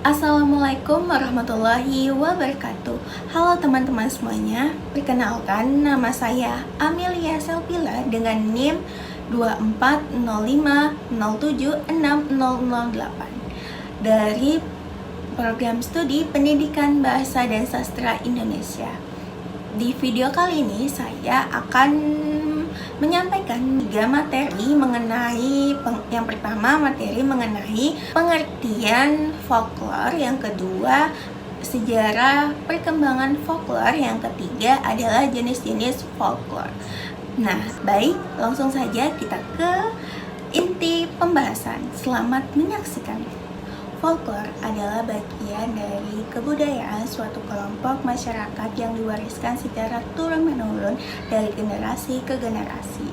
Assalamualaikum warahmatullahi wabarakatuh. Halo teman-teman semuanya, perkenalkan nama saya Amelia Selvila dengan NIM 2405076008 dari program studi Pendidikan Bahasa dan Sastra Indonesia. Di video kali ini saya akan menyampaikan 3 materi mengenai yang pertama materi mengenai pengertian folklore, yang kedua sejarah perkembangan folklore, yang ketiga adalah jenis-jenis folklore. Nah, baik, langsung saja kita ke inti pembahasan. Selamat menyaksikan. Folklore adalah bagian dari kebudayaan suatu kelompok masyarakat yang diwariskan secara turun-menurun dari generasi ke generasi.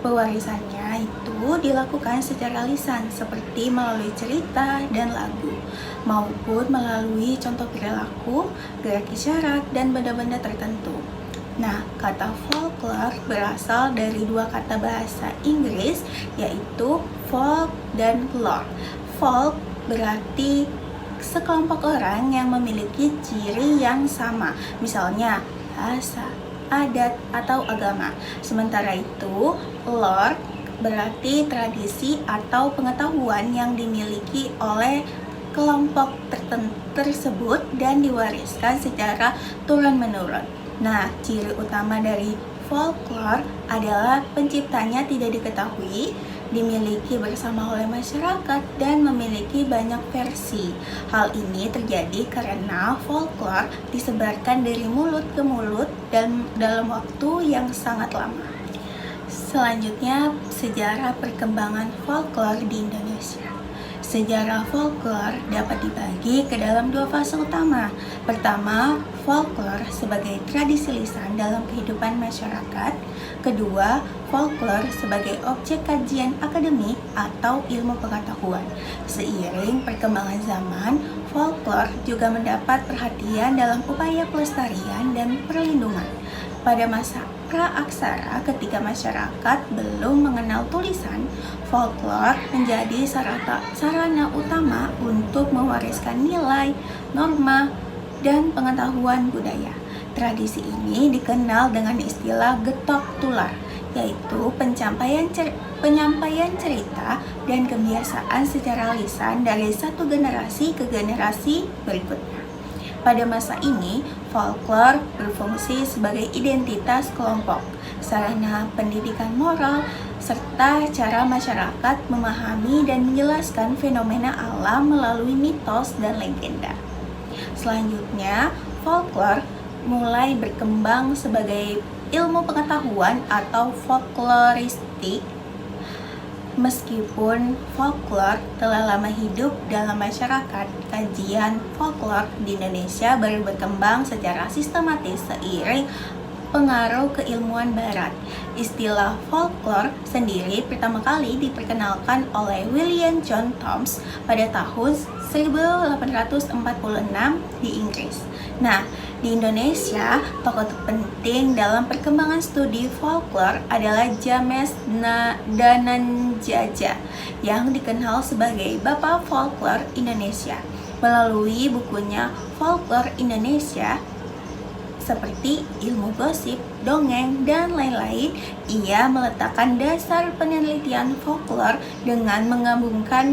Pewarisannya itu dilakukan secara lisan, seperti melalui cerita dan lagu, maupun melalui contoh perilaku, gerak isyarat, dan benda-benda tertentu. Nah, kata folklore berasal dari 2 kata bahasa Inggris, yaitu folk dan lore. Folk berarti sekelompok orang yang memiliki ciri yang sama, misalnya bahasa, adat, atau agama. Sementara itu, lore berarti tradisi atau pengetahuan yang dimiliki oleh kelompok tersebut dan diwariskan secara turun-menurun. Nah, ciri utama dari folklore adalah penciptanya tidak diketahui, dimiliki bersama oleh masyarakat, dan memiliki banyak versi. Hal ini terjadi karena folklore disebarkan dari mulut ke mulut dan dalam waktu yang sangat lama. Selanjutnya, sejarah perkembangan folklore di Indonesia. Sejarah folklore dapat dibagi ke dalam 2 fase utama. Pertama, folklore sebagai tradisi lisan dalam kehidupan masyarakat. Kedua, folklore sebagai objek kajian akademik atau ilmu pengetahuan. Seiring perkembangan zaman, folklore juga mendapat perhatian dalam upaya pelestarian dan perlindungan. Pada masa praaksara, ketika masyarakat belum mengenal tulisan, folklore menjadi sarana utama untuk mewariskan nilai, norma, dan pengetahuan budaya. Tradisi ini dikenal dengan istilah getok tular, yaitu penyampaian cerita dan kebiasaan secara lisan dari satu generasi ke generasi berikutnya. Pada masa ini, folklore berfungsi sebagai identitas kelompok, sarana pendidikan moral, serta cara masyarakat memahami dan menjelaskan fenomena alam melalui mitos dan legenda. Selanjutnya, folklore mulai berkembang sebagai ilmu pengetahuan atau folkloristik. Meskipun folklore telah lama hidup dalam masyarakat, kajian folklore di Indonesia baru berkembang secara sistematis seiring pengaruh keilmuan barat. Istilah folklore sendiri pertama kali diperkenalkan oleh William John Thoms pada tahun 1846 di Inggris. Nah, di Indonesia, tokoh penting dalam perkembangan studi folklore adalah James Dananjaja, yang dikenal sebagai Bapak Folklore Indonesia. Melalui bukunya Folklore Indonesia, seperti ilmu gosip, dongeng, dan lain-lain, ia meletakkan dasar penelitian folklore dengan menggabungkan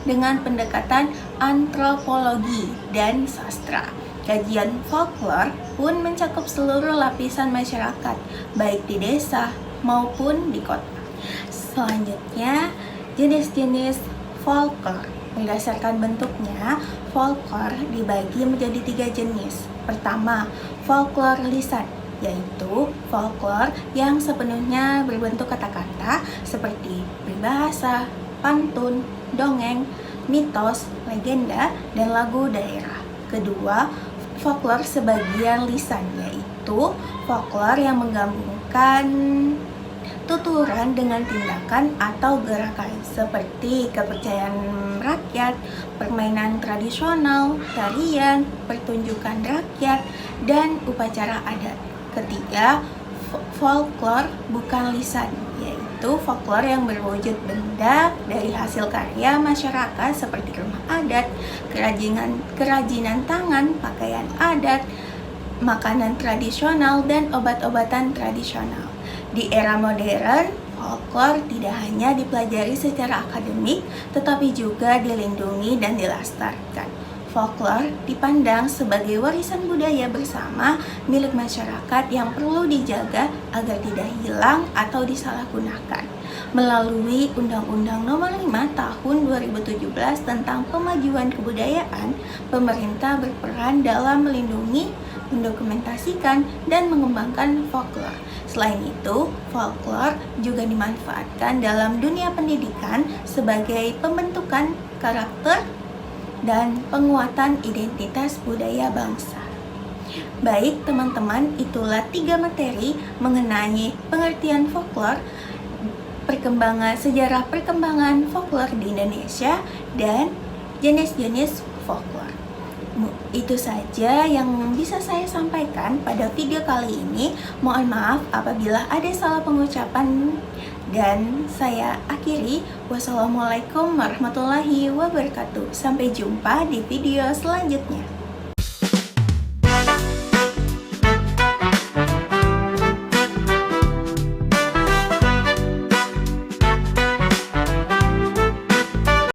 dengan pendekatan antropologi dan sastra. Kajian folklore pun mencakup seluruh lapisan masyarakat, baik di desa maupun di kota. Selanjutnya, jenis-jenis folklore. Berdasarkan bentuknya, folklore dibagi menjadi 3 jenis. Pertama, folklore lisan, yaitu folklore yang sepenuhnya berbentuk kata-kata seperti peribahasa, pantun, dongeng, mitos, legenda, dan lagu daerah. Kedua, folklore sebagian lisan, yaitu folklore yang menggabungkan tuturan dengan tindakan atau gerakan seperti kepercayaan rakyat, permainan tradisional, tarian, pertunjukan rakyat, dan upacara adat. Ketiga, folklore bukan lisan, yaitu yaitu folklore yang berwujud benda dari hasil karya masyarakat seperti rumah adat, kerajinan tangan, pakaian adat, makanan tradisional, dan obat-obatan tradisional. Di era modern, folklore tidak hanya dipelajari secara akademik, tetapi juga dilindungi dan dilestarikan. Folklore dipandang sebagai warisan budaya bersama milik masyarakat yang perlu dijaga agar tidak hilang atau disalahgunakan. Melalui Undang-Undang Nomor 5 Tahun 2017 tentang Pemajuan Kebudayaan, pemerintah berperan dalam melindungi, mendokumentasikan, dan mengembangkan folklore. Selain itu, folklore juga dimanfaatkan dalam dunia pendidikan sebagai pembentukan karakter dan penguatan identitas budaya bangsa. Baik teman-teman, itulah 3 materi mengenai pengertian folklore, sejarah perkembangan folklore di Indonesia, dan jenis-jenis folklore. Itu saja yang bisa saya sampaikan pada video kali ini. Mohon maaf apabila ada salah pengucapan, dan saya akhiri. Wassalamualaikum warahmatullahi wabarakatuh. Sampai jumpa di video selanjutnya.